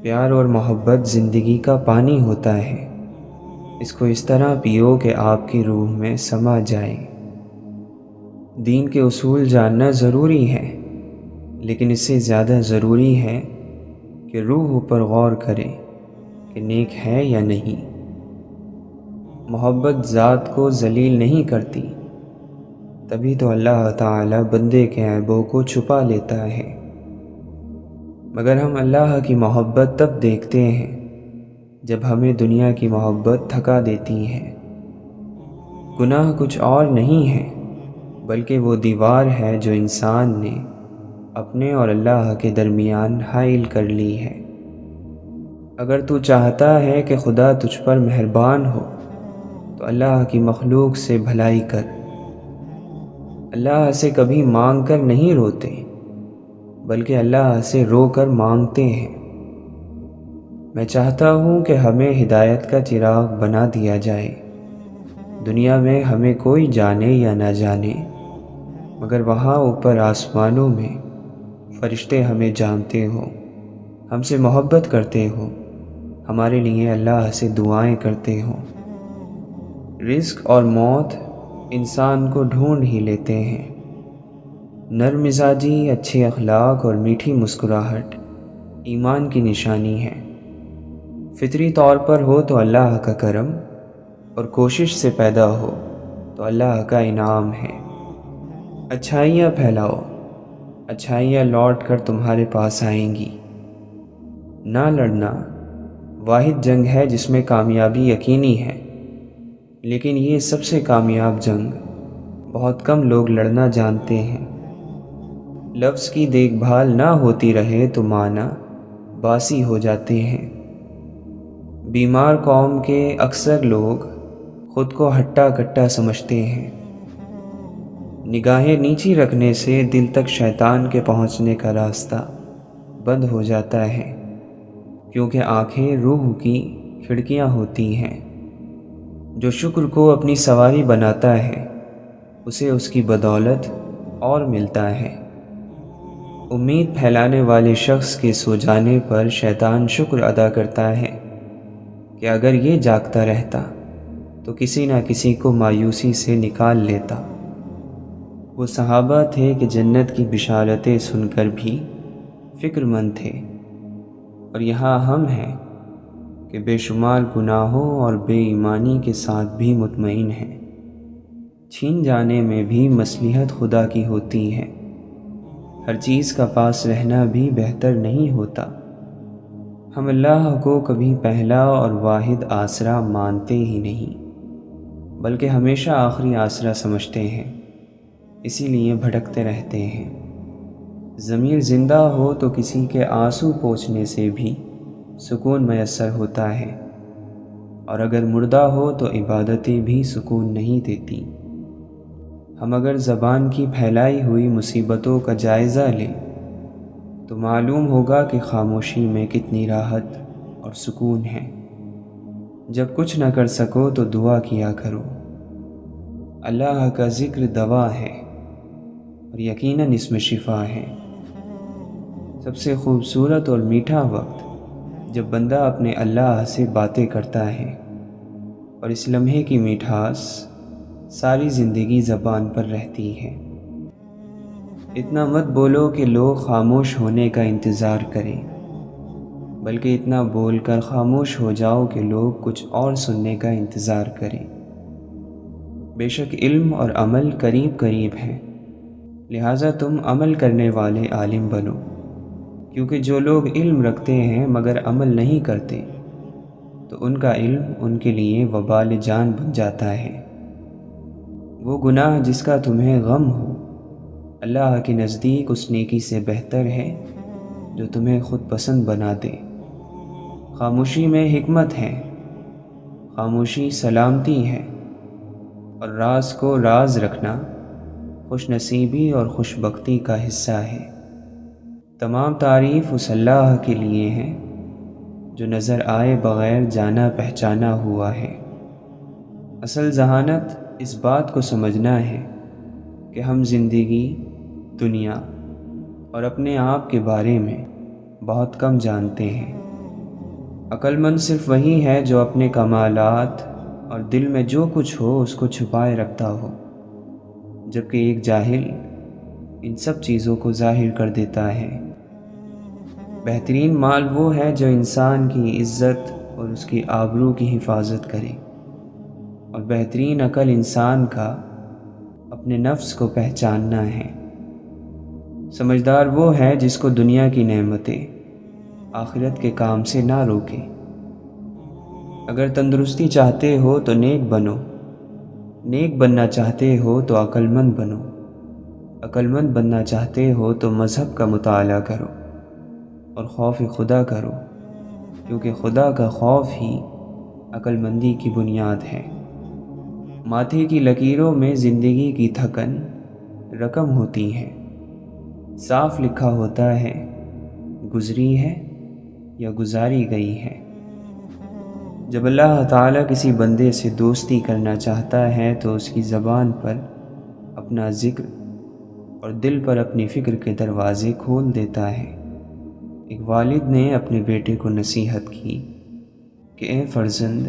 پیار اور محبت زندگی کا پانی ہوتا ہے۔ اس کو اس طرح پیو کہ آپ کی روح میں سما جائے۔ دین کے اصول جاننا ضروری ہے، لیکن اس سے زیادہ ضروری ہے کہ روح پر غور کریں کہ نیک ہے یا نہیں۔ محبت ذات کو ذلیل نہیں کرتی، تبھی تو اللہ تعالی بندے کے عیبوں کو چھپا لیتا ہے۔ مگر ہم اللہ کی محبت تب دیکھتے ہیں جب ہمیں دنیا کی محبت تھکا دیتی ہے۔ گناہ کچھ اور نہیں ہے بلکہ وہ دیوار ہے جو انسان نے اپنے اور اللہ کے درمیان حائل کر لی ہے۔ اگر تو چاہتا ہے کہ خدا تجھ پر مہربان ہو تو اللہ کی مخلوق سے بھلائی کر۔ اللہ سے کبھی مانگ کر نہیں روتے، بلکہ اللہ سے رو کر مانگتے ہیں۔ میں چاہتا ہوں کہ ہمیں ہدایت کا چراغ بنا دیا جائے۔ دنیا میں ہمیں کوئی جانے یا نہ جانے، مگر وہاں اوپر آسمانوں میں فرشتے ہمیں جانتے ہو، ہم سے محبت کرتے ہو، ہمارے لیے اللہ سے دعائیں کرتے ہو۔ رزق اور موت انسان کو ڈھونڈ ہی لیتے ہیں۔ نرم مزاجی، اچھے اخلاق اور میٹھی مسکراہٹ ایمان کی نشانی ہے۔ فطری طور پر ہو تو اللہ کا کرم، اور کوشش سے پیدا ہو تو اللہ کا انعام ہے۔ اچھائیاں پھیلاؤ، اچھائیاں لوٹ کر تمہارے پاس آئیں گی۔ نہ لڑنا واحد جنگ ہے جس میں کامیابی یقینی ہے، لیکن یہ سب سے کامیاب جنگ بہت کم لوگ لڑنا جانتے ہیں۔ لفظ کی دیکھ بھال نہ ہوتی رہے تو معنی باسی ہو جاتے ہیں۔ بیمار قوم کے اکثر لوگ خود کو ہٹا کٹا سمجھتے ہیں۔ نگاہیں نیچی رکھنے سے دل تک شیطان کے پہنچنے کا راستہ بند ہو جاتا ہے، کیونکہ آنکھیں روح کی کھڑکیاں ہوتی ہیں۔ جو شکر کو اپنی سواری بناتا ہے اسے اس کی بدولت اور ملتا ہے۔ امید پھیلانے والے شخص کے سو جانے پر شیطان شکر ادا کرتا ہے کہ اگر یہ جاگتا رہتا تو کسی نہ کسی کو مایوسی سے نکال لیتا۔ وہ صحابہ تھے کہ جنت کی بشارتیں سن کر بھی فکر مند تھے، اور یہاں ہم ہیں کہ بے شمار گناہوں اور بے ایمانی کے ساتھ بھی مطمئن ہیں۔ چھین جانے میں بھی مصلحت خدا کی ہوتی ہے۔ ہر چیز کا پاس رہنا بھی بہتر نہیں ہوتا۔ ہم اللہ کو کبھی پہلا اور واحد آسرا مانتے ہی نہیں، بلکہ ہمیشہ آخری آسرا سمجھتے ہیں، اسی لیے بھٹکتے رہتے ہیں۔ ضمیر زندہ ہو تو کسی کے آنسو پوچھنے سے بھی سکون میسر ہوتا ہے، اور اگر مردہ ہو تو عبادتیں بھی سکون نہیں دیتی۔ ہم اگر زبان کی پھیلائی ہوئی مصیبتوں کا جائزہ لیں تو معلوم ہوگا کہ خاموشی میں کتنی راحت اور سکون ہے۔ جب کچھ نہ کر سکو تو دعا کیا کرو۔ اللہ کا ذکر دوا ہے، اور یقیناً اس میں شفا ہے۔ سب سے خوبصورت اور میٹھا وقت جب بندہ اپنے اللہ سے باتیں کرتا ہے، اور اس لمحے کی مٹھاس ساری زندگی زبان پر رہتی ہے۔ اتنا مت بولو کہ لوگ خاموش ہونے کا انتظار کریں، بلکہ اتنا بول کر خاموش ہو جاؤ کہ لوگ کچھ اور سننے کا انتظار کریں۔ بے شک علم اور عمل قریب قریب ہیں، لہٰذا تم عمل کرنے والے عالم بنو، کیونکہ جو لوگ علم رکھتے ہیں مگر عمل نہیں کرتے تو ان کا علم ان کے لیے وبال جان بن جاتا ہے۔ وہ گناہ جس کا تمہیں غم ہو اللہ کے نزدیک اس نیکی سے بہتر ہے جو تمہیں خود پسند بنا دے۔ خاموشی میں حکمت ہے، خاموشی سلامتی ہے، اور راز کو راز رکھنا خوش نصیبی اور خوش بختی کا حصہ ہے۔ تمام تعریف اس اللہ کے لیے ہے جو نظر آئے بغیر جانا پہچانا ہوا ہے۔ اصل ذہانت اس بات کو سمجھنا ہے کہ ہم زندگی، دنیا اور اپنے آپ کے بارے میں بہت کم جانتے ہیں۔ عقل مند صرف وہی ہے جو اپنے کمالات اور دل میں جو کچھ ہو اس کو چھپائے رکھتا ہو، جبکہ ایک جاہل ان سب چیزوں کو ظاہر کر دیتا ہے۔ بہترین مال وہ ہے جو انسان کی عزت اور اس کی آبرو کی حفاظت کرے، اور بہترین عقل انسان کا اپنے نفس کو پہچاننا ہے۔ سمجھدار وہ ہے جس کو دنیا کی نعمتیں آخرت کے کام سے نہ روکے۔ اگر تندرستی چاہتے ہو تو نیک بنو، نیک بننا چاہتے ہو تو عقل مند بنو، عقل مند بننا چاہتے ہو تو مذہب کا مطالعہ کرو اور خوف خدا کرو، کیونکہ خدا کا خوف ہی عقل مندی کی بنیاد ہے۔ ماتھے کی لکیروں میں زندگی کی تھکن رقم ہوتی ہے، صاف لکھا ہوتا ہے گزری ہے یا گزاری گئی ہے۔ جب اللہ تعالیٰ کسی بندے سے دوستی کرنا چاہتا ہے تو اس کی زبان پر اپنا ذکر اور دل پر اپنی فکر کے دروازے کھول دیتا ہے۔ ایک والد نے اپنے بیٹے کو نصیحت کی کہ اے فرزند،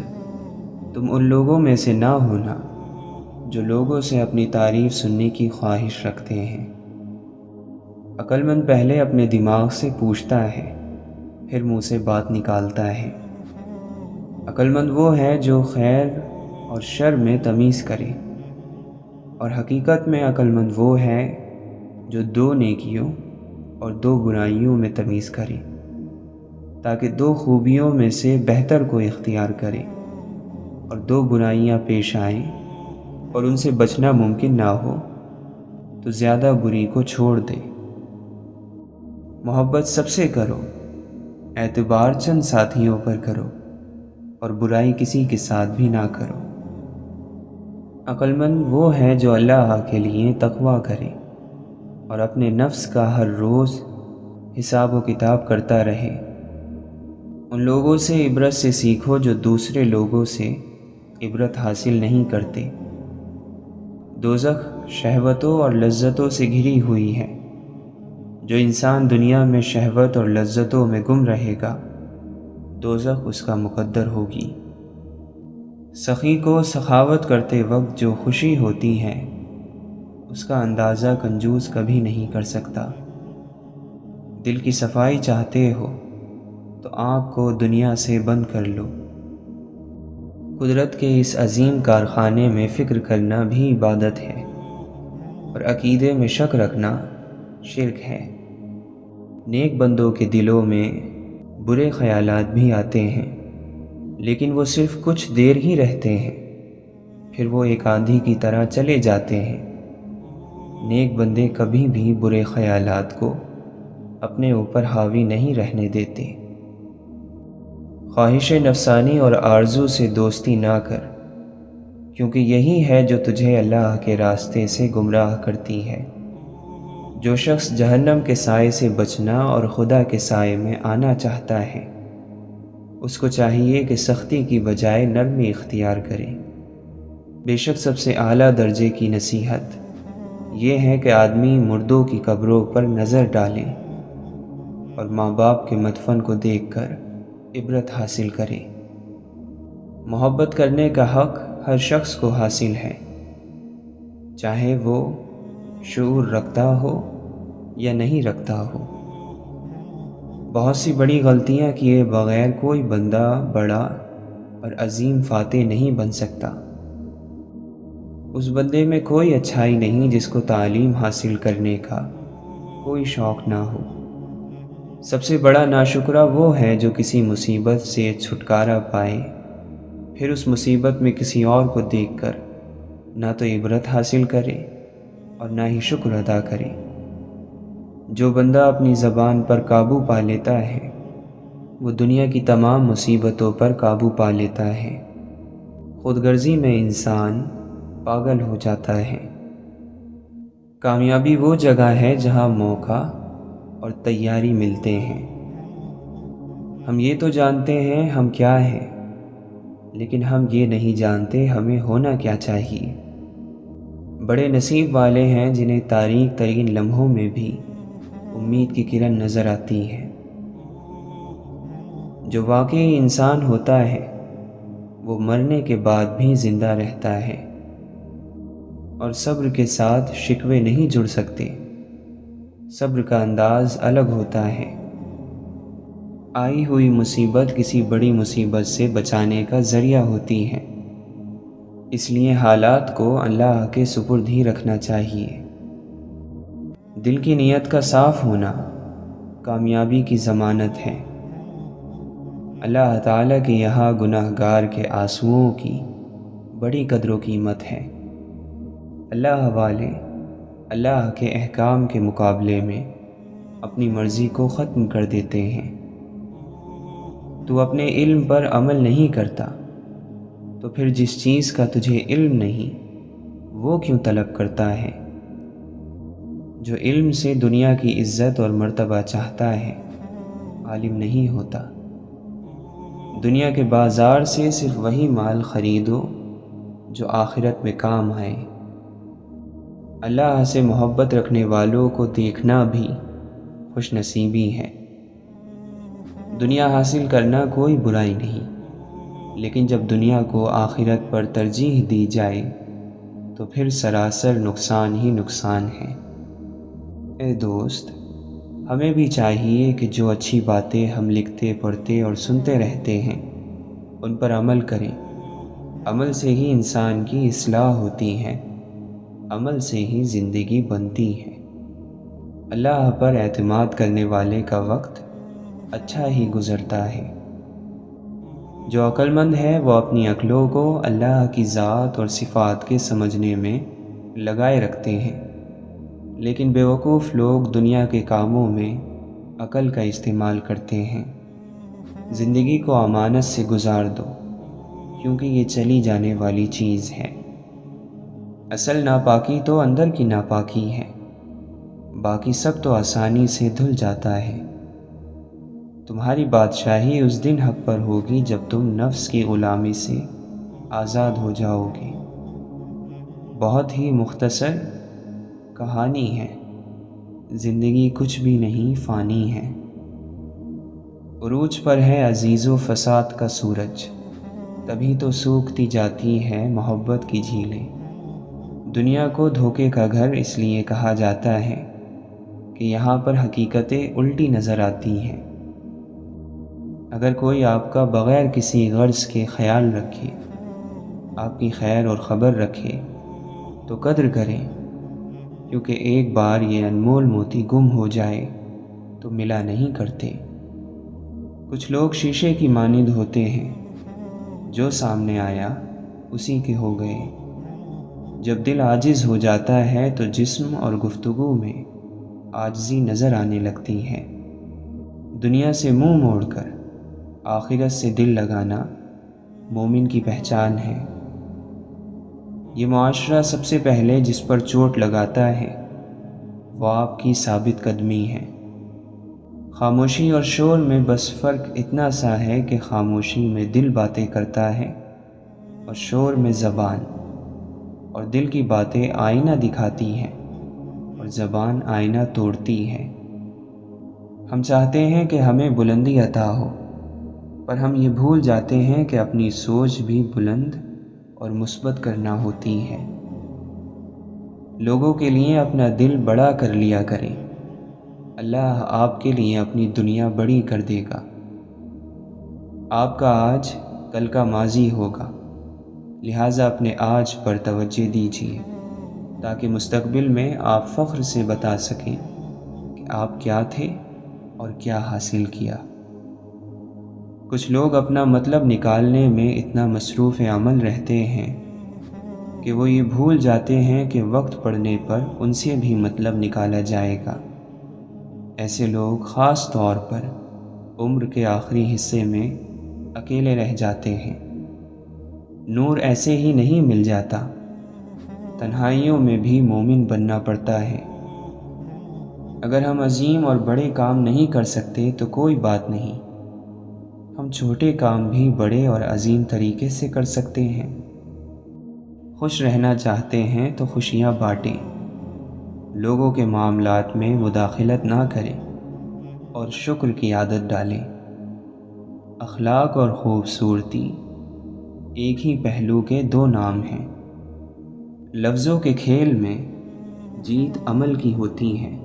تم ان لوگوں میں سے نہ ہونا جو لوگوں سے اپنی تعریف سننے کی خواہش رکھتے ہیں۔ عقل مند پہلے اپنے دماغ سے پوچھتا ہے، پھر منہ سے بات نکالتا ہے۔ عقل مند وہ ہے جو خیر اور شر میں تمیز کرے، اور حقیقت میں عقل مند وہ ہے جو دو نیکیوں اور دو برائیوں میں تمیز کرے، تاکہ دو خوبیوں میں سے بہتر کو اختیار کرے اور دو برائیاں پیش آئیں اور ان سے بچنا ممکن نہ ہو تو زیادہ بری کو چھوڑ دے۔ محبت سب سے کرو، اعتبار چند ساتھیوں پر کرو، اور برائی کسی کے ساتھ بھی نہ کرو۔ عقل مند وہ ہے جو اللہ کے لیے تقویٰ کرے اور اپنے نفس کا ہر روز حساب و کتاب کرتا رہے۔ ان لوگوں سے عبرت سے سیکھو جو دوسرے لوگوں سے عبرت حاصل نہیں کرتے۔ دوزخ شہوتوں اور لذتوں سے گھری ہوئی ہے۔ جو انسان دنیا میں شہوت اور لذتوں میں گم رہے گا، دوزخ اس کا مقدر ہوگی۔ سخی کو سخاوت کرتے وقت جو خوشی ہوتی ہے اس کا اندازہ کنجوس کبھی نہیں کر سکتا۔ دل کی صفائی چاہتے ہو تو آنکھ کو دنیا سے بند کر لو۔ قدرت کے اس عظیم کارخانے میں فکر کرنا بھی عبادت ہے، اور عقیدے میں شک رکھنا شرک ہے۔ نیک بندوں کے دلوں میں برے خیالات بھی آتے ہیں، لیکن وہ صرف کچھ دیر ہی رہتے ہیں، پھر وہ ایک آندھی کی طرح چلے جاتے ہیں۔ نیک بندے کبھی بھی برے خیالات کو اپنے اوپر حاوی نہیں رہنے دیتے۔ خواہش نفسانی اور آرزو سے دوستی نہ کر، کیونکہ یہی ہے جو تجھے اللہ کے راستے سے گمراہ کرتی ہے۔ جو شخص جہنم کے سائے سے بچنا اور خدا کے سائے میں آنا چاہتا ہے، اس کو چاہیے کہ سختی کی بجائے نرمی اختیار کرے۔ بے شک سب سے اعلیٰ درجے کی نصیحت یہ ہے کہ آدمی مردوں کی قبروں پر نظر ڈالے اور ماں باپ کے مدفن کو دیکھ کر عبرت حاصل کرے۔ محبت کرنے کا حق ہر شخص کو حاصل ہے، چاہے وہ شعور رکھتا ہو یا نہیں رکھتا ہو۔ بہت سی بڑی غلطیاں کیے بغیر کوئی بندہ بڑا اور عظیم فاتح نہیں بن سکتا۔ اس بندے میں کوئی اچھائی نہیں جس کو تعلیم حاصل کرنے کا کوئی شوق نہ ہو۔ سب سے بڑا ناشکرا وہ ہے جو کسی مصیبت سے چھٹکارا پائے، پھر اس مصیبت میں کسی اور کو دیکھ کر نہ تو عبرت حاصل کرے اور نہ ہی شکر ادا کرے۔ جو بندہ اپنی زبان پر قابو پا لیتا ہے وہ دنیا کی تمام مصیبتوں پر قابو پا لیتا ہے۔ خود غرضی میں انسان پاگل ہو جاتا ہے۔ کامیابی وہ جگہ ہے جہاں موقع اور تیاری ملتے ہیں۔ ہم یہ تو جانتے ہیں ہم کیا ہیں، لیکن ہم یہ نہیں جانتے ہمیں ہونا کیا چاہیے۔ بڑے نصیب والے ہیں جنہیں تاریک ترین لمحوں میں بھی امید کی کرن نظر آتی ہے۔ جو واقعی انسان ہوتا ہے وہ مرنے کے بعد بھی زندہ رہتا ہے، اور صبر کے ساتھ شکوے نہیں جڑ سکتے۔ صبر کا انداز الگ ہوتا ہے۔ آئی ہوئی مصیبت کسی بڑی مصیبت سے بچانے کا ذریعہ ہوتی ہے، اس لیے حالات کو اللہ کے سپرد ہی رکھنا چاہیے۔ دل کی نیت کا صاف ہونا کامیابی کی ضمانت ہے۔ اللہ تعالیٰ کے یہاں گناہ گار کے آنسوؤں کی بڑی قدر و قیمت ہے۔ اللہ والے اللہ کے احکام کے مقابلے میں اپنی مرضی کو ختم کر دیتے ہیں۔ تو اپنے علم پر عمل نہیں کرتا تو پھر جس چیز کا تجھے علم نہیں وہ کیوں طلب کرتا ہے؟ جو علم سے دنیا کی عزت اور مرتبہ چاہتا ہے عالم نہیں ہوتا۔ دنیا کے بازار سے صرف وہی مال خریدو جو آخرت میں کام آئے۔ اللہ سے محبت رکھنے والوں کو دیکھنا بھی خوش نصیبی ہے۔ دنیا حاصل کرنا کوئی برائی نہیں، لیکن جب دنیا کو آخرت پر ترجیح دی جائے تو پھر سراسر نقصان ہی نقصان ہے۔ اے دوست، ہمیں بھی چاہیے کہ جو اچھی باتیں ہم لکھتے پڑھتے اور سنتے رہتے ہیں ان پر عمل کریں۔ عمل سے ہی انسان کی اصلاح ہوتی ہے، عمل سے ہی زندگی بنتی ہے۔ اللہ پر اعتماد کرنے والے کا وقت اچھا ہی گزرتا ہے۔ جو عقل مند ہے وہ اپنی عقلوں کو اللہ کی ذات اور صفات کے سمجھنے میں لگائے رکھتے ہیں، لیکن بیوقوف لوگ دنیا کے کاموں میں عقل کا استعمال کرتے ہیں۔ زندگی کو امانت سے گزار دو، کیونکہ یہ چلی جانے والی چیز ہے۔ اصل ناپاکی تو اندر کی ناپاکی ہے، باقی سب تو آسانی سے دھل جاتا ہے۔ تمہاری بادشاہی اس دن حق پر ہوگی جب تم نفس کی غلامی سے آزاد ہو جاؤ گے۔ بہت ہی مختصر کہانی ہے، زندگی کچھ بھی نہیں فانی ہے۔ عروج پر ہے عزیز و فساد کا سورج، تبھی تو سوکھتی جاتی ہے محبت کی جھیلیں۔ دنیا کو دھوکے کا گھر اس لیے کہا جاتا ہے کہ یہاں پر حقیقتیں الٹی نظر آتی ہیں۔ اگر کوئی آپ کا بغیر کسی غرض کے خیال رکھے، آپ کی خیر اور خبر رکھے تو قدر کریں، کیونکہ ایک بار یہ انمول موتی گم ہو جائے تو ملا نہیں کرتے۔ کچھ لوگ شیشے کی مانند ہوتے ہیں، جو سامنے آیا اسی کے ہو گئے۔ جب دل عاجز ہو جاتا ہے تو جسم اور گفتگو میں عاجزی نظر آنے لگتی ہے۔ دنیا سے منہ موڑ کر آخرت سے دل لگانا مومن کی پہچان ہے۔ یہ معاشرہ سب سے پہلے جس پر چوٹ لگاتا ہے وہ آپ کی ثابت قدمی ہے۔ خاموشی اور شور میں بس فرق اتنا سا ہے کہ خاموشی میں دل باتیں کرتا ہے اور شور میں زبان، اور دل کی باتیں آئینہ دکھاتی ہیں اور زبان آئینہ توڑتی ہے۔ ہم چاہتے ہیں کہ ہمیں بلندی عطا ہو، پر ہم یہ بھول جاتے ہیں کہ اپنی سوچ بھی بلند اور مثبت کرنا ہوتی ہے۔ لوگوں کے لیے اپنا دل بڑا کر لیا کریں، اللہ آپ کے لیے اپنی دنیا بڑی کر دے گا۔ آپ کا آج کل کا ماضی ہوگا، لہٰذا اپنے آج پر توجہ دیجیے تاکہ مستقبل میں آپ فخر سے بتا سکیں کہ آپ کیا تھے اور کیا حاصل کیا۔ کچھ لوگ اپنا مطلب نکالنے میں اتنا مصروف عمل رہتے ہیں کہ وہ یہ بھول جاتے ہیں کہ وقت پڑنے پر ان سے بھی مطلب نکالا جائے گا۔ ایسے لوگ خاص طور پر عمر کے آخری حصے میں اکیلے رہ جاتے ہیں۔ نور ایسے ہی نہیں مل جاتا، تنہائیوں میں بھی مومن بننا پڑتا ہے۔ اگر ہم عظیم اور بڑے کام نہیں کر سکتے تو کوئی بات نہیں، ہم چھوٹے کام بھی بڑے اور عظیم طریقے سے کر سکتے ہیں۔ خوش رہنا چاہتے ہیں تو خوشیاں بانٹیں، لوگوں کے معاملات میں مداخلت نہ کریں اور شکر کی عادت ڈالیں۔ اخلاق اور خوبصورتی ایک ہی پہلو کے دو نام ہیں۔ لفظوں کے کھیل میں جیت عمل کی ہوتی ہے۔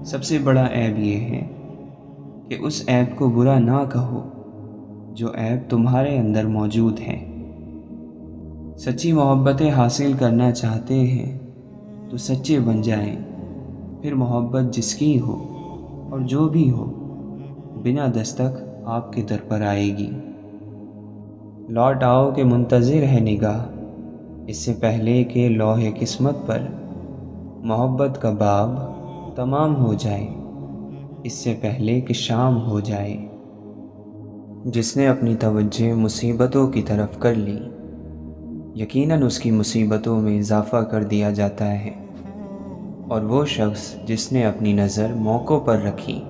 سب سے بڑا عیب یہ ہے کہ اس عیب کو برا نہ کہو جو عیب تمہارے اندر موجود ہے۔ سچی محبتیں حاصل کرنا چاہتے ہیں تو سچے بن جائیں، پھر محبت جس کی ہو اور جو بھی ہو بنا دستک آپ کے در پر آئے گی۔ لوٹ آؤ کہ منتظر ہے نگاہ، اس سے پہلے کہ لوح قسمت پر محبت کا باب تمام ہو جائے، اس سے پہلے کہ شام ہو جائے۔ جس نے اپنی توجہ مصیبتوں کی طرف کر لی، یقیناً اس کی مصیبتوں میں اضافہ کر دیا جاتا ہے، اور وہ شخص جس نے اپنی نظر موقعوں پر رکھی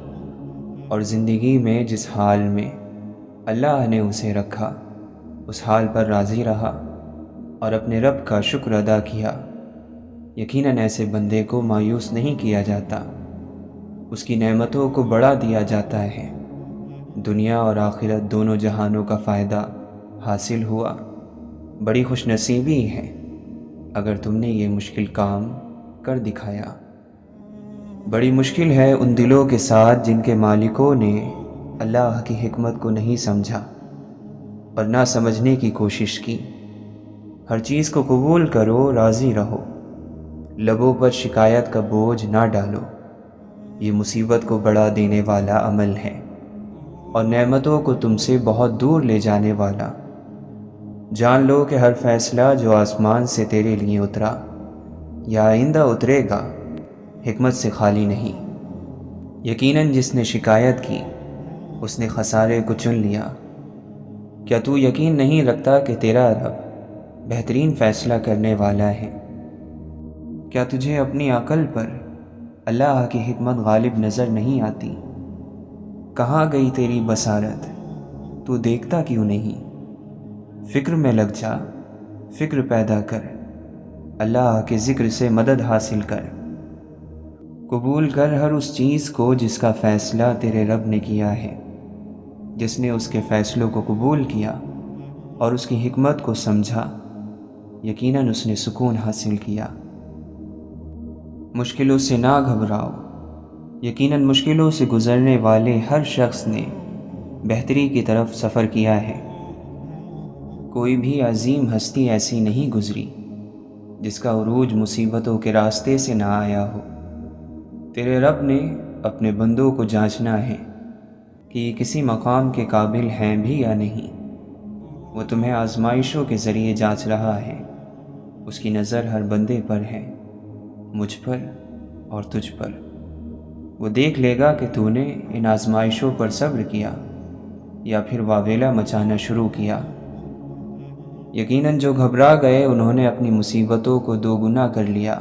اور زندگی میں جس حال میں اللہ نے اسے رکھا اس حال پر راضی رہا اور اپنے رب کا شکر ادا کیا، یقیناً ایسے بندے کو مایوس نہیں کیا جاتا، اس کی نعمتوں کو بڑھا دیا جاتا ہے۔ دنیا اور آخرت دونوں جہانوں کا فائدہ حاصل ہوا۔ بڑی خوش نصیبی ہے اگر تم نے یہ مشکل کام کر دکھایا۔ بڑی مشکل ہے ان دلوں کے ساتھ جن کے مالکوں نے اللہ کی حکمت کو نہیں سمجھا اور نہ سمجھنے کی کوشش کی۔ ہر چیز کو قبول کرو، راضی رہو، لبوں پر شکایت کا بوجھ نہ ڈالو، یہ مصیبت کو بڑھا دینے والا عمل ہے اور نعمتوں کو تم سے بہت دور لے جانے والا۔ جان لو کہ ہر فیصلہ جو آسمان سے تیرے لیے اترا یا آئندہ اترے گا حکمت سے خالی نہیں۔ یقیناً جس نے شکایت کی اس نے خسارے کو چن لیا۔ کیا تو یقین نہیں رکھتا کہ تیرا رب بہترین فیصلہ کرنے والا ہے؟ کیا تجھے اپنی عقل پر اللہ کی حکمت غالب نظر نہیں آتی؟ کہاں گئی تیری بصارت؟ تو دیکھتا کیوں نہیں؟ فکر میں لگ جا، فکر پیدا کر، اللہ کے ذکر سے مدد حاصل کر۔ قبول کر ہر اس چیز کو جس کا فیصلہ تیرے رب نے کیا ہے۔ جس نے اس کے فیصلوں کو قبول کیا اور اس کی حکمت کو سمجھا، یقیناً اس نے سکون حاصل کیا۔ مشکلوں سے نہ گھبراؤ، یقیناً مشکلوں سے گزرنے والے ہر شخص نے بہتری کی طرف سفر کیا ہے۔ کوئی بھی عظیم ہستی ایسی نہیں گزری جس کا عروج مصیبتوں کے راستے سے نہ آیا ہو۔ تیرے رب نے اپنے بندوں کو جانچنا ہے کہ یہ کسی مقام کے قابل ہیں بھی یا نہیں۔ وہ تمہیں آزمائشوں کے ذریعے جانچ رہا ہے۔ اس کی نظر ہر بندے پر ہے، مجھ پر اور تجھ پر۔ وہ دیکھ لے گا کہ تو نے ان آزمائشوں پر صبر کیا یا پھر واویلا مچانا شروع کیا۔ یقیناً جو گھبرا گئے انہوں نے اپنی مصیبتوں کو دوگنا کر لیا،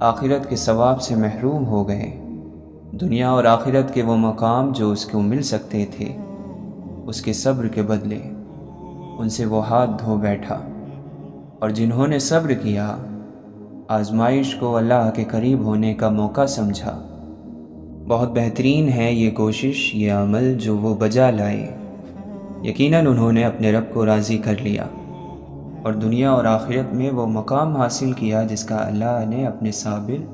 آخرت کے ثواب سے محروم ہو گئے۔ دنیا اور آخرت کے وہ مقام جو اس کو مل سکتے تھے، اس کے صبر کے بدلے ان سے وہ ہاتھ دھو بیٹھا۔ اور جنہوں نے صبر کیا، آزمائش کو اللہ کے قریب ہونے کا موقع سمجھا۔ بہت بہترین ہے یہ کوشش، یہ عمل جو وہ بجا لائے۔ یقیناً انہوں نے اپنے رب کو راضی کر لیا اور دنیا اور آخرت میں وہ مقام حاصل کیا جس کا اللہ نے اپنے صابر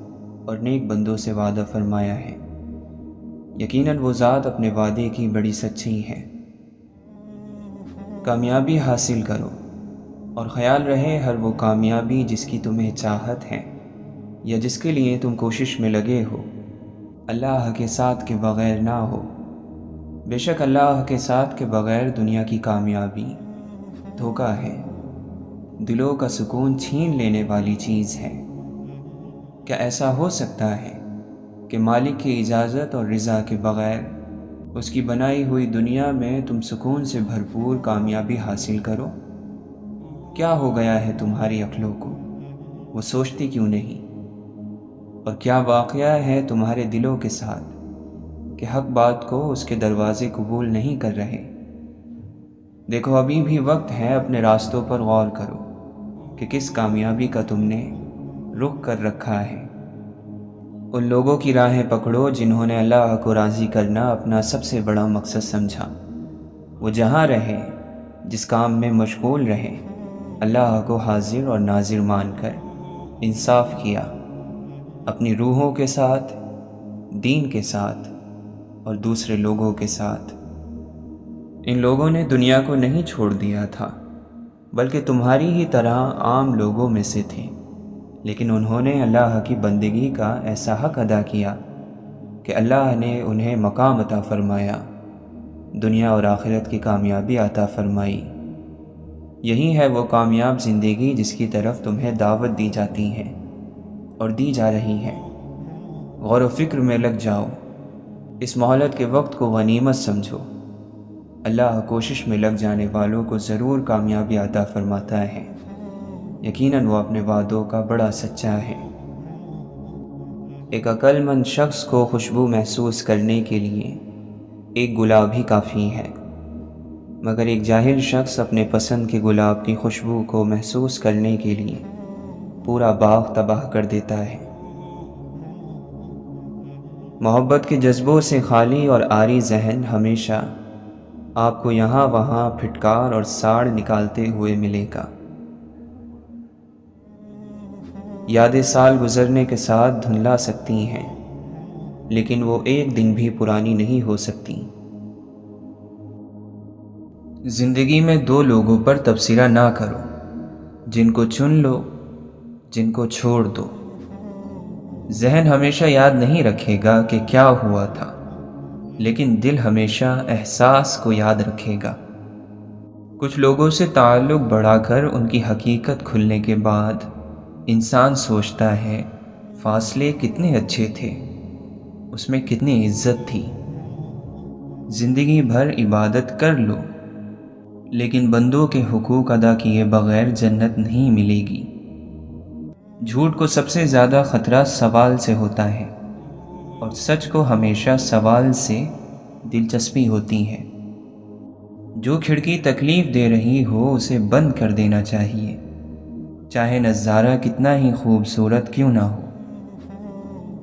اور نیک بندوں سے وعدہ فرمایا ہے۔ یقیناً وہ ذات اپنے وعدے کی بڑی سچی ہے۔ کامیابی حاصل کرو اور خیال رہے ہر وہ کامیابی جس کی تمہیں چاہت ہے یا جس کے لیے تم کوشش میں لگے ہو، اللہ کے ساتھ کے بغیر نہ ہو۔ بے شک اللہ کے ساتھ کے بغیر دنیا کی کامیابی دھوکہ ہے، دلوں کا سکون چھین لینے والی چیز ہے۔ کیا ایسا ہو سکتا ہے کہ مالک کی اجازت اور رضا کے بغیر اس کی بنائی ہوئی دنیا میں تم سکون سے بھرپور کامیابی حاصل کرو؟ کیا ہو گیا ہے تمہاری عقلوں کو؟ وہ سوچتی کیوں نہیں؟ اور کیا واقعہ ہے تمہارے دلوں کے ساتھ کہ حق بات کو اس کے دروازے قبول نہیں کر رہے؟ دیکھو ابھی بھی وقت ہے، اپنے راستوں پر غور کرو کہ کس کامیابی کا تم نے رخ کر رکھا ہے۔ ان لوگوں کی راہیں پکڑو جنہوں نے اللہ کو راضی کرنا اپنا سب سے بڑا مقصد سمجھا۔ وہ جہاں رہیں، جس کام میں مشغول رہیں، اللہ کو حاضر اور ناظر مان کر انصاف کیا، اپنی روحوں کے ساتھ، دین کے ساتھ اور دوسرے لوگوں کے ساتھ۔ ان لوگوں نے دنیا کو نہیں چھوڑ دیا تھا، بلکہ تمہاری ہی طرح عام لوگوں میں سے تھے، لیکن انہوں نے اللہ کی بندگی کا ایسا حق ادا کیا کہ اللہ نے انہیں مقام عطا فرمایا، دنیا اور آخرت کی کامیابی عطا فرمائی۔ یہی ہے وہ کامیاب زندگی جس کی طرف تمہیں دعوت دی جاتی ہے اور دی جا رہی ہے۔ غور و فکر میں لگ جاؤ، اس مہلت کے وقت کو غنیمت سمجھو۔ اللہ کوشش میں لگ جانے والوں کو ضرور کامیابی عطا فرماتا ہے، یقیناً وہ اپنے وعدوں کا بڑا سچا ہے۔ ایک عقل مند شخص کو خوشبو محسوس کرنے کے لیے ایک گلاب ہی کافی ہے، مگر ایک جاہل شخص اپنے پسند کے گلاب کی خوشبو کو محسوس کرنے کے لیے پورا باغ تباہ کر دیتا ہے۔ محبت کے جذبوں سے خالی اور عاری ذہن ہمیشہ آپ کو یہاں وہاں پھٹکار اور ساڑ نکالتے ہوئے ملے گا۔ یادیں سال گزرنے کے ساتھ دھندلا سکتی ہیں، لیکن وہ ایک دن بھی پرانی نہیں ہو سکتی۔ زندگی میں دو لوگوں پر تبصرہ نہ کرو، جن کو چن لو، جن کو چھوڑ دو۔ ذہن ہمیشہ یاد نہیں رکھے گا کہ کیا ہوا تھا، لیکن دل ہمیشہ احساس کو یاد رکھے گا۔ کچھ لوگوں سے تعلق بڑھا کر ان کی حقیقت کھلنے کے بعد انسان سوچتا ہے فاصلے کتنے اچھے تھے، اس میں کتنی عزت تھی۔ زندگی بھر عبادت کر لو، لیکن بندوں کے حقوق ادا کیے بغیر جنت نہیں ملے گی۔ جھوٹ کو سب سے زیادہ خطرہ سوال سے ہوتا ہے، اور سچ کو ہمیشہ سوال سے دلچسپی ہوتی ہے۔ جو کھڑکی تکلیف دے رہی ہو اسے بند کر دینا چاہیے، چاہے نظارہ کتنا ہی خوبصورت کیوں نہ ہو۔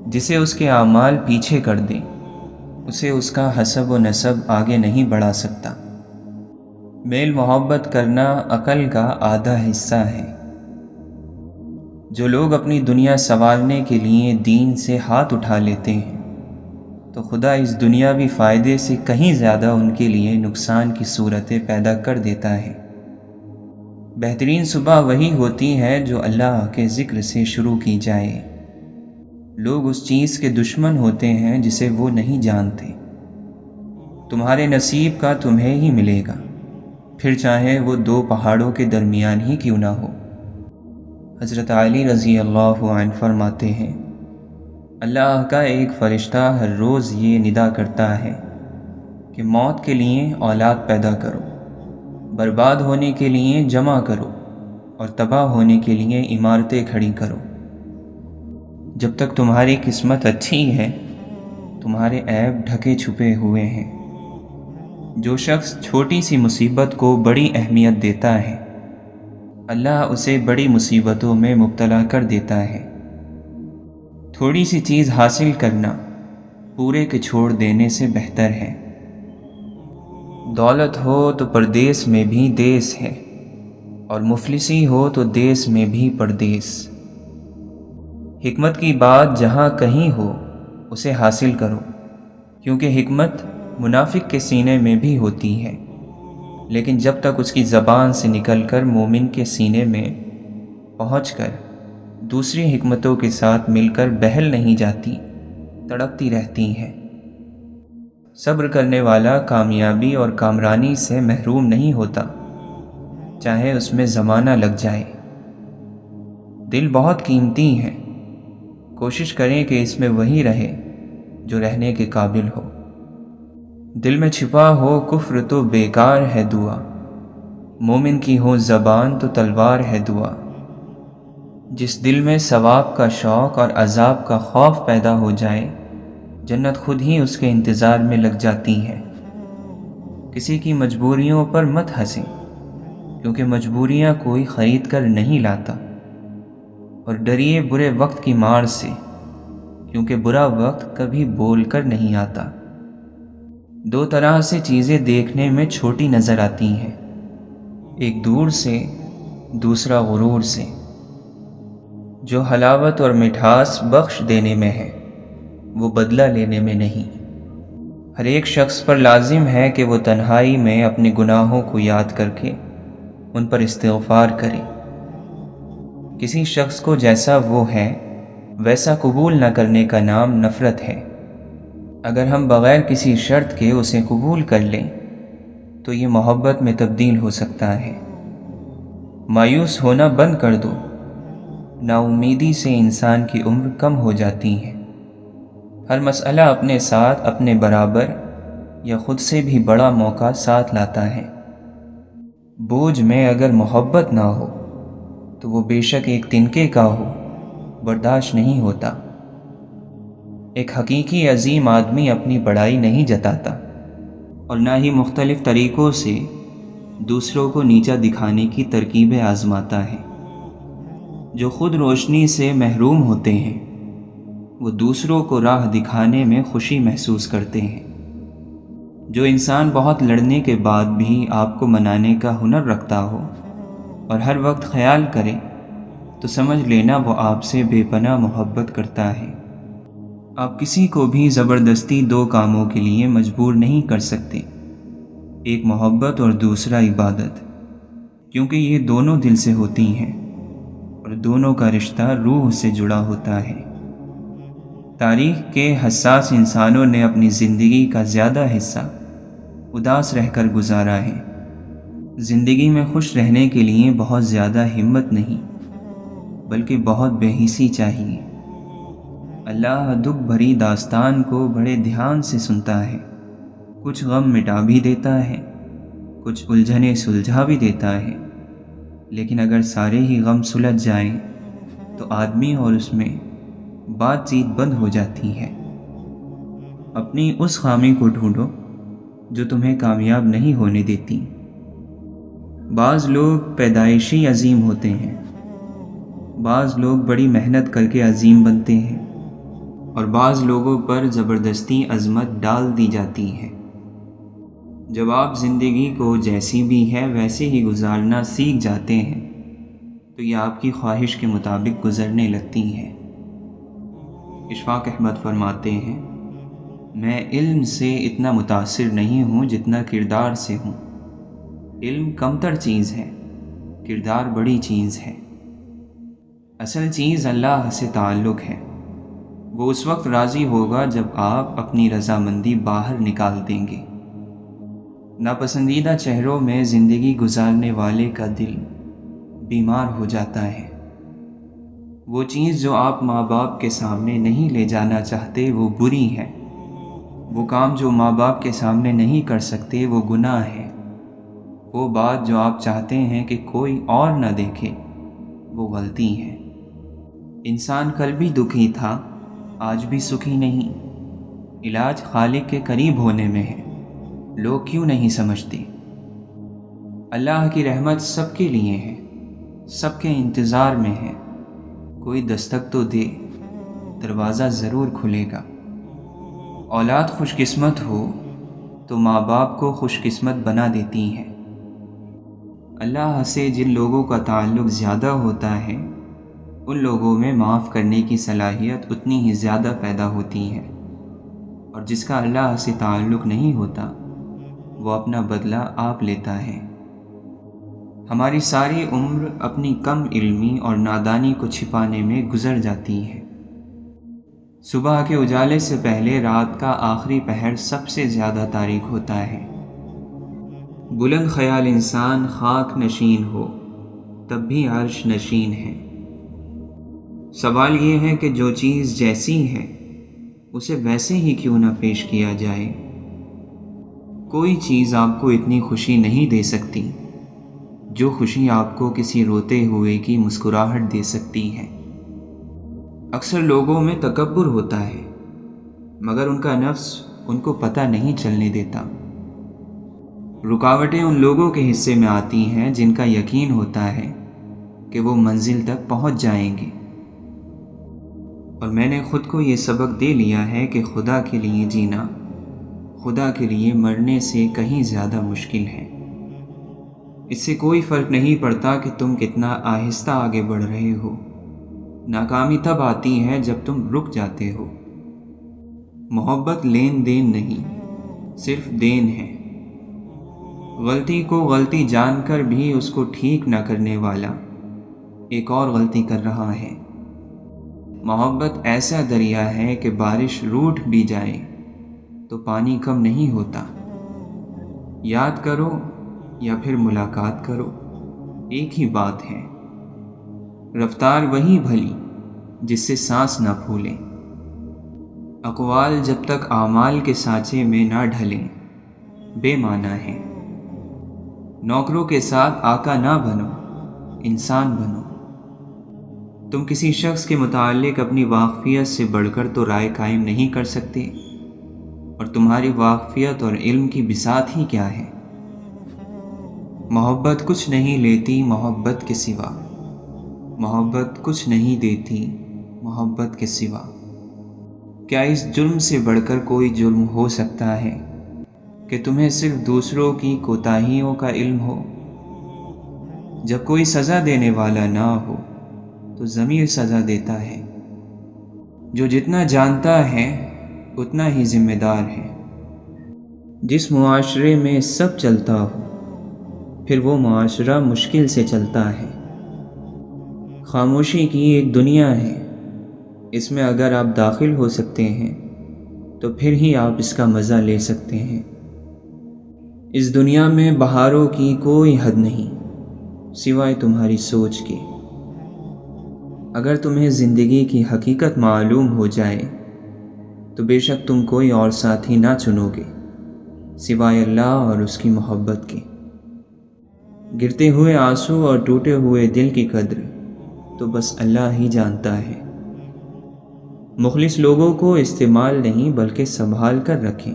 جسے اس کے اعمال پیچھے کر دیں، اسے اس کا حسب و نسب آگے نہیں بڑھا سکتا۔ میل محبت کرنا عقل کا آدھا حصہ ہے۔ جو لوگ اپنی دنیا سنوارنے کے لیے دین سے ہاتھ اٹھا لیتے ہیں، تو خدا اس دنیاوی فائدے سے کہیں زیادہ ان کے لیے نقصان کی صورتیں پیدا کر دیتا ہے۔ بہترین صبح وہی ہوتی ہے جو اللہ کے ذکر سے شروع کی جائے۔ لوگ اس چیز کے دشمن ہوتے ہیں جسے وہ نہیں جانتے۔ تمہارے نصیب کا تمہیں ہی ملے گا، پھر چاہے وہ دو پہاڑوں کے درمیان ہی کیوں نہ ہو۔ حضرت علی رضی اللہ عنہ فرماتے ہیں، اللہ کا ایک فرشتہ ہر روز یہ ندا کرتا ہے کہ موت کے لیے اولاد پیدا کرو، برباد ہونے کے لیے جمع کرو، اور تباہ ہونے کے لیے عمارتیں کھڑی کرو۔ جب تک تمہاری قسمت اچھی ہے، تمہارے عیب ڈھکے چھپے ہوئے ہیں۔ جو شخص چھوٹی سی مصیبت کو بڑی اہمیت دیتا ہے، اللہ اسے بڑی مصیبتوں میں مبتلا کر دیتا ہے۔ تھوڑی سی چیز حاصل کرنا پورے کے چھوڑ دینے سے بہتر ہے۔ دولت ہو تو پردیس میں بھی دیس ہے، اور مفلسی ہو تو دیس میں بھی پردیس۔ حکمت کی بات جہاں کہیں ہو اسے حاصل کرو، کیونکہ حکمت منافق کے سینے میں بھی ہوتی ہے، لیکن جب تک اس کی زبان سے نکل کر مومن کے سینے میں پہنچ کر دوسری حکمتوں کے ساتھ مل کر بہل نہیں جاتی، تڑپتی رہتی ہے۔ صبر کرنے والا کامیابی اور کامرانی سے محروم نہیں ہوتا، چاہے اس میں زمانہ لگ جائے۔ دل بہت قیمتی ہے، کوشش کریں کہ اس میں وہی رہے جو رہنے کے قابل ہو۔ دل میں چھپا ہو کفر تو بیکار ہے دعا، مومن کی ہو زبان تو تلوار ہے دعا۔ جس دل میں ثواب کا شوق اور عذاب کا خوف پیدا ہو جائے، جنت خود ہی اس کے انتظار میں لگ جاتی ہے۔ کسی کی مجبوریوں پر مت ہنسیں، کیونکہ مجبوریاں کوئی خرید کر نہیں لاتا، اور ڈریے برے وقت کی مار سے، کیونکہ برا وقت کبھی بول کر نہیں آتا۔ دو طرح سے چیزیں دیکھنے میں چھوٹی نظر آتی ہیں، ایک دور سے، دوسرا غرور سے۔ جو حلاوت اور مٹھاس بخش دینے میں ہے، وہ بدلہ لینے میں نہیں۔ ہر ایک شخص پر لازم ہے کہ وہ تنہائی میں اپنے گناہوں کو یاد کر کے ان پر استغفار کرے۔ کسی شخص کو جیسا وہ ہے ویسا قبول نہ کرنے کا نام نفرت ہے۔ اگر ہم بغیر کسی شرط کے اسے قبول کر لیں تو یہ محبت میں تبدیل ہو سکتا ہے۔ مایوس ہونا بند کر دو، نا امیدی سے انسان کی عمر کم ہو جاتی ہے۔ ہر مسئلہ اپنے ساتھ اپنے برابر یا خود سے بھی بڑا موقع ساتھ لاتا ہے۔ بوجھ میں اگر محبت نہ ہو تو وہ بے شک ایک تنکے کا ہو، برداشت نہیں ہوتا۔ ایک حقیقی عظیم آدمی اپنی بڑائی نہیں جتاتا اور نہ ہی مختلف طریقوں سے دوسروں کو نیچا دکھانے کی ترکیبیں آزماتا ہے۔ جو خود روشنی سے محروم ہوتے ہیں وہ دوسروں کو راہ دکھانے میں خوشی محسوس کرتے ہیں۔ جو انسان بہت لڑنے کے بعد بھی آپ کو منانے کا ہنر رکھتا ہو اور ہر وقت خیال کرے تو سمجھ لینا وہ آپ سے بے پناہ محبت کرتا ہے۔ آپ کسی کو بھی زبردستی دو کاموں کے لیے مجبور نہیں کر سکتے، ایک محبت اور دوسرا عبادت، کیونکہ یہ دونوں دل سے ہوتی ہیں اور دونوں کا رشتہ روح سے جڑا ہوتا ہے۔ تاریخ کے حساس انسانوں نے اپنی زندگی کا زیادہ حصہ اداس رہ کر گزارا ہے۔ زندگی میں خوش رہنے کے لیے بہت زیادہ ہمت نہیں بلکہ بہت بے حسی چاہیے۔ اللہ دکھ بھری داستان کو بڑے دھیان سے سنتا ہے، کچھ غم مٹا بھی دیتا ہے، کچھ الجھنیں سلجھا بھی دیتا ہے، لیکن اگر سارے ہی غم سلجھ جائیں تو آدمی اور اس میں بات چیت بند ہو جاتی ہے۔ اپنی اس خامی کو ڈھونڈو جو تمہیں کامیاب نہیں ہونے دیتی۔ بعض لوگ پیدائشی عظیم ہوتے ہیں، بعض لوگ بڑی محنت کر کے عظیم بنتے ہیں اور بعض لوگوں پر زبردستی عظمت ڈال دی جاتی ہے۔ جب آپ زندگی کو جیسی بھی ہے ویسے ہی گزارنا سیکھ جاتے ہیں تو یہ آپ کی خواہش کے مطابق گزرنے لگتی ہیں۔ اشفاق احمد فرماتے ہیں، میں علم سے اتنا متاثر نہیں ہوں جتنا کردار سے ہوں۔ علم کمتر چیز ہے، کردار بڑی چیز ہے۔ اصل چیز اللہ سے تعلق ہے۔ وہ اس وقت راضی ہوگا جب آپ اپنی رضامندی باہر نکال دیں گے۔ ناپسندیدہ چہروں میں زندگی گزارنے والے کا دل بیمار ہو جاتا ہے۔ وہ چیز جو آپ ماں باپ کے سامنے نہیں لے جانا چاہتے وہ بری ہے، وہ کام جو ماں باپ کے سامنے نہیں کر سکتے وہ گناہ ہے، وہ بات جو آپ چاہتے ہیں کہ کوئی اور نہ دیکھے وہ غلطی ہے۔ انسان کل بھی دکھی تھا، آج بھی سکھی نہیں۔ علاج خالق کے قریب ہونے میں ہے، لوگ کیوں نہیں سمجھتے؟ اللہ کی رحمت سب کے لیے ہے، سب کے انتظار میں ہے۔ کوئی دستک تو دے، دروازہ ضرور کھلے گا۔ اولاد خوش قسمت ہو تو ماں باپ کو خوش قسمت بنا دیتی ہے۔ اللہ سے جن لوگوں کا تعلق زیادہ ہوتا ہے ان لوگوں میں معاف کرنے کی صلاحیت اتنی ہی زیادہ پیدا ہوتی ہے، اور جس کا اللہ سے تعلق نہیں ہوتا وہ اپنا بدلہ آپ لیتا ہے۔ ہماری ساری عمر اپنی کم علمی اور نادانی کو چھپانے میں گزر جاتی ہے۔ صبح کے اجالے سے پہلے رات کا آخری پہر سب سے زیادہ تاریک ہوتا ہے۔ بلند خیال انسان خاک نشین ہو تب بھی عرش نشین ہے۔ سوال یہ ہے کہ جو چیز جیسی ہے اسے ویسے ہی کیوں نہ پیش کیا جائے۔ کوئی چیز آپ کو اتنی خوشی نہیں دے سکتی جو خوشی آپ کو کسی روتے ہوئے کی مسکراہٹ دے سکتی ہے۔ اکثر لوگوں میں تکبر ہوتا ہے مگر ان کا نفس ان کو پتہ نہیں چلنے دیتا۔ رکاوٹیں ان لوگوں کے حصے میں آتی ہیں جن کا یقین ہوتا ہے کہ وہ منزل تک پہنچ جائیں گے۔ اور میں نے خود کو یہ سبق دے لیا ہے کہ خدا کے لیے جینا خدا کے لیے مرنے سے کہیں زیادہ مشکل ہے۔ اس سے کوئی فرق نہیں پڑتا کہ تم کتنا آہستہ آگے بڑھ رہے ہو، ناکامی تب آتی ہے جب تم رک جاتے ہو۔ محبت لین دین نہیں، صرف دین ہے۔ غلطی کو غلطی جان کر بھی اس کو ٹھیک نہ کرنے والا ایک اور غلطی کر رہا ہے۔ محبت ایسا دریا ہے کہ بارش روٹھ بھی جائے تو پانی کم نہیں ہوتا۔ یاد کرو یا پھر ملاقات کرو، ایک ہی بات ہے۔ رفتار وہی بھلی جس سے سانس نہ پھولے۔ اقوال جب تک اعمال کے سانچے میں نہ ڈھلیں بے معنی ہے۔ نوکروں کے ساتھ آقا نہ بنو، انسان بنو۔ تم کسی شخص کے متعلق اپنی واقفیت سے بڑھ کر تو رائے قائم نہیں کر سکتے، اور تمہاری واقفیت اور علم کی بساط ہی کیا ہے۔ محبت کچھ نہیں لیتی محبت کے سوا، محبت کچھ نہیں دیتی محبت کے سوا۔ کیا اس جرم سے بڑھ کر کوئی جرم ہو سکتا ہے کہ تمہیں صرف دوسروں کی کوتاہیوں کا علم ہو؟ جب کوئی سزا دینے والا نہ ہو تو ضمیر سزا دیتا ہے۔ جو جتنا جانتا ہے اتنا ہی ذمہ دار ہے۔ جس معاشرے میں سب چلتا ہو پھر وہ معاشرہ مشکل سے چلتا ہے۔ خاموشی کی ایک دنیا ہے، اس میں اگر آپ داخل ہو سکتے ہیں تو پھر ہی آپ اس کا مزہ لے سکتے ہیں۔ اس دنیا میں بہاروں کی کوئی حد نہیں سوائے تمہاری سوچ کے۔ اگر تمہیں زندگی کی حقیقت معلوم ہو جائے تو بے شک تم کوئی اور ساتھی نہ چنو گے سوائے اللہ اور اس کی محبت کے۔ گرتے ہوئے آنسو اور ٹوٹے ہوئے دل کی قدر تو بس اللہ ہی جانتا ہے۔ مخلص لوگوں کو استعمال نہیں بلکہ سنبھال کر رکھیں۔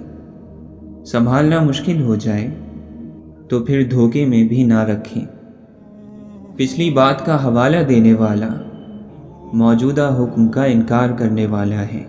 سنبھالنا مشکل ہو جائے تو پھر دھوکے میں بھی نہ رکھیں۔ پچھلی بات کا حوالہ دینے والا موجودہ حکم کا انکار کرنے والا ہے۔